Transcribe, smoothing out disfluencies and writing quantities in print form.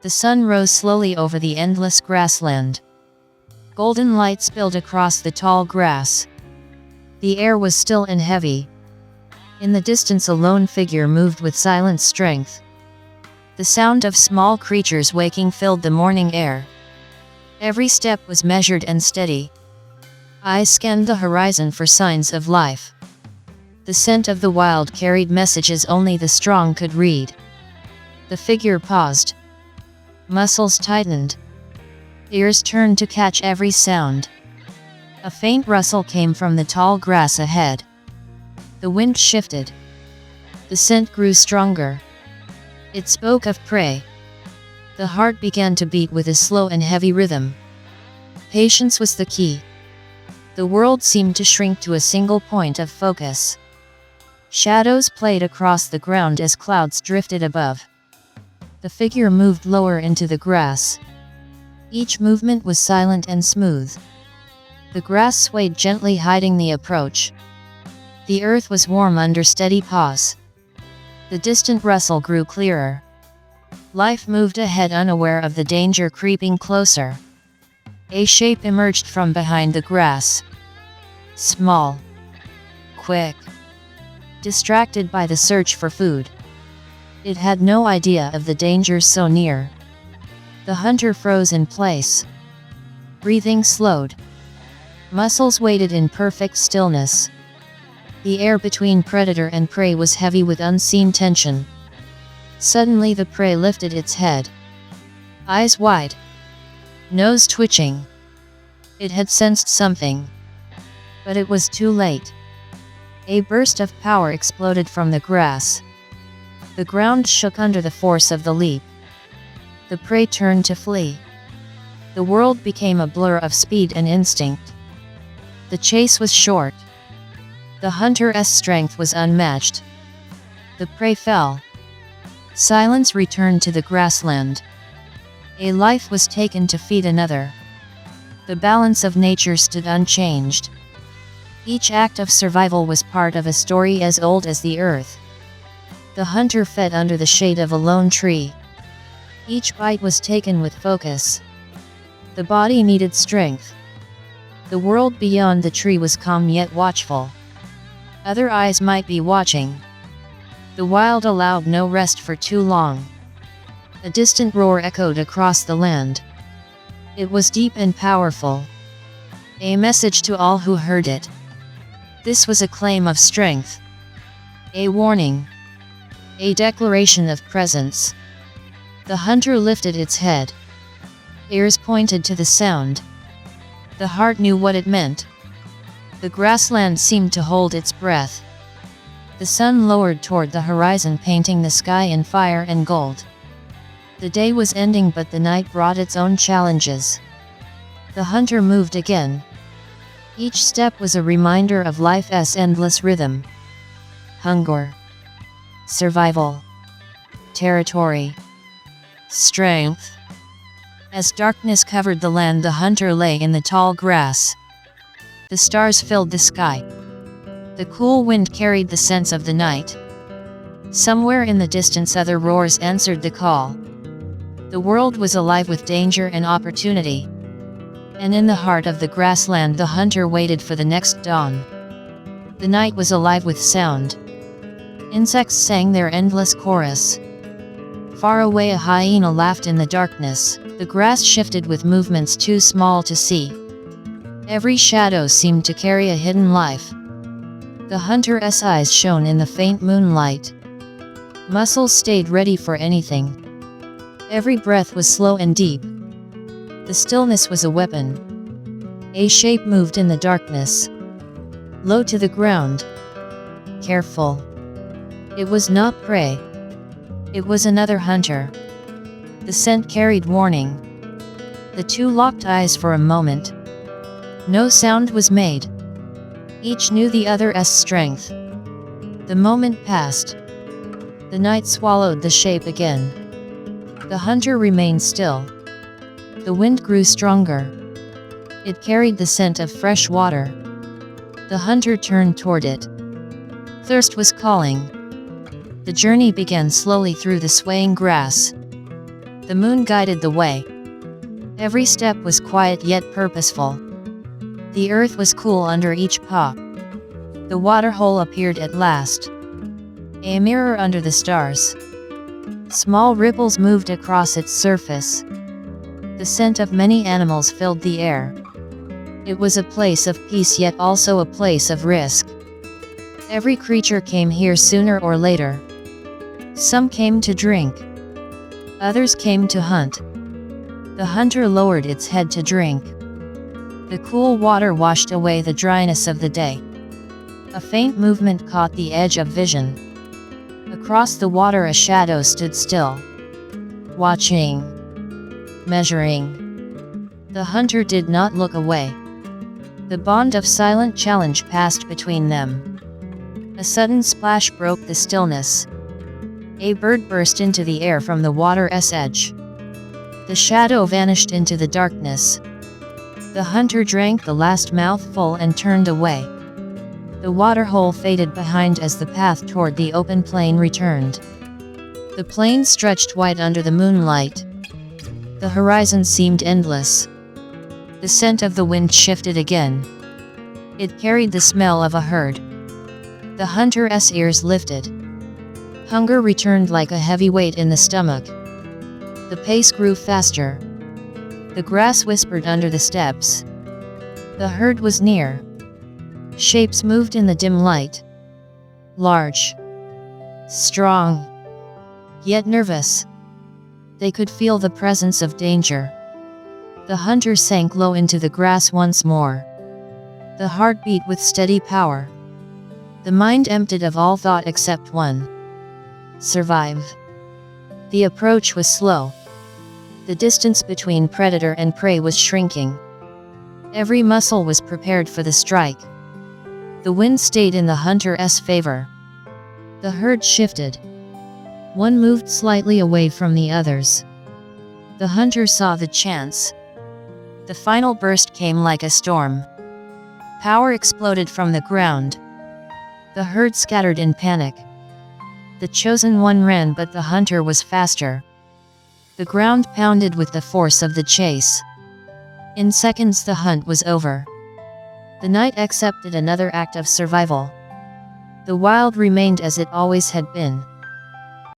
The sun rose slowly over the endless grassland. Golden light spilled across the tall grass. The air was still and heavy. In the distance a lone figure moved with silent strength. The sound of small creatures waking filled the morning air. Every step was measured and steady. Eyes scanned the horizon for signs of life. The scent of the wild carried messages only the strong could read. The figure paused. Muscles tightened. Ears turned to catch every sound. A faint rustle came from the tall grass ahead. The wind shifted. The scent grew stronger. It spoke of prey. The heart began to beat with a slow and heavy rhythm. Patience was the key. The world seemed to shrink to a single point of focus. Shadows played across the ground as clouds drifted above. The figure moved lower into the grass. Each movement was silent and smooth. The grass swayed gently, hiding the approach. The earth was warm under steady paws. The distant rustle grew clearer. Life moved ahead, unaware of the danger creeping closer. A shape emerged from behind the grass. Small. Quick. Distracted by the search for food. It had no idea of the dangers so near. The hunter froze in place. Breathing slowed. Muscles waited in perfect stillness. The air between predator and prey was heavy with unseen tension. Suddenly the prey lifted its head. Eyes wide. Nose twitching. It had sensed something. But it was too late. A burst of power exploded from the grass. The ground shook under the force of the leap. The prey turned to flee. The world became a blur of speed and instinct. The chase was short. The hunter's strength was unmatched. The prey fell. Silence returned to the grassland. A life was taken to feed another. The balance of nature stood unchanged. Each act of survival was part of a story as old as the earth. The hunter fed under the shade of a lone tree. Each bite was taken with focus. The body needed strength. The world beyond the tree was calm yet watchful. Other eyes might be watching. The wild allowed no rest for too long. A distant roar echoed across the land. It was deep and powerful. A message to all who heard it. This was a claim of strength. A warning. A declaration of presence. The hunter lifted its head. Ears pointed to the sound. The heart knew what it meant. The grassland seemed to hold its breath. The sun lowered toward the horizon, painting the sky in fire and gold. The day was ending, but the night brought its own challenges. The hunter moved again. Each step was a reminder of life's endless rhythm. Hunger. Survival. Territory. Strength. As darkness covered the land, the hunter lay in the tall grass. The stars filled the sky. The cool wind carried the sense of the night. Somewhere in the distance other roars answered the call. The world was alive with danger and opportunity. And in the heart of the grassland the hunter waited for the next dawn. The night was alive with sound. Insects sang their endless chorus. Far away a hyena laughed in the darkness. The grass shifted with movements too small to see. Every shadow seemed to carry a hidden life. The hunter's eyes shone in the faint moonlight. Muscles stayed ready for anything. Every breath was slow and deep. The stillness was a weapon. A shape moved in the darkness. Low to the ground. Careful. It was not prey. It was another hunter. The scent carried warning. The two locked eyes for a moment. No sound was made. Each knew the other's strength. The moment passed. The night swallowed the shape again. The hunter remained still. The wind grew stronger. It carried the scent of fresh water. The hunter turned toward it. Thirst was calling. The journey began slowly through the swaying grass. The moon guided the way. Every step was quiet yet purposeful. The earth was cool under each paw. The waterhole appeared at last. A mirror under the stars. Small ripples moved across its surface. The scent of many animals filled the air. It was a place of peace yet also a place of risk. Every creature came here sooner or later. Some came to drink. Others came to hunt. The hunter lowered its head to drink. The cool water washed away the dryness of the day. A faint movement caught the edge of vision. Across the water a shadow stood still. Watching. Measuring. The hunter did not look away. The bond of silent challenge passed between them. A sudden splash broke the stillness. A bird burst into the air from the water's edge. The shadow vanished into the darkness. The hunter drank the last mouthful and turned away. The waterhole faded behind as the path toward the open plain returned. The plain stretched white under the moonlight. The horizon seemed endless. The scent of the wind shifted again. It carried the smell of a herd. The hunter's ears lifted. Hunger returned like a heavy weight in the stomach. The pace grew faster. The grass whispered under the steps. The herd was near. Shapes moved in the dim light. Large. Strong. Yet nervous. They could feel the presence of danger. The hunter sank low into the grass once more. The heart beat with steady power. The mind emptied of all thought except one. Survive. The approach was slow. The distance between predator and prey was shrinking. Every muscle was prepared for the strike. The wind stayed in the hunter's favor. The herd shifted. One moved slightly away from the others. The hunter saw the chance. The final burst came like a storm. Power exploded from the ground. The herd scattered in panic. The chosen one ran, but the hunter was faster. The ground pounded with the force of the chase. In seconds the hunt was over. The night accepted another act of survival. The wild remained as it always had been.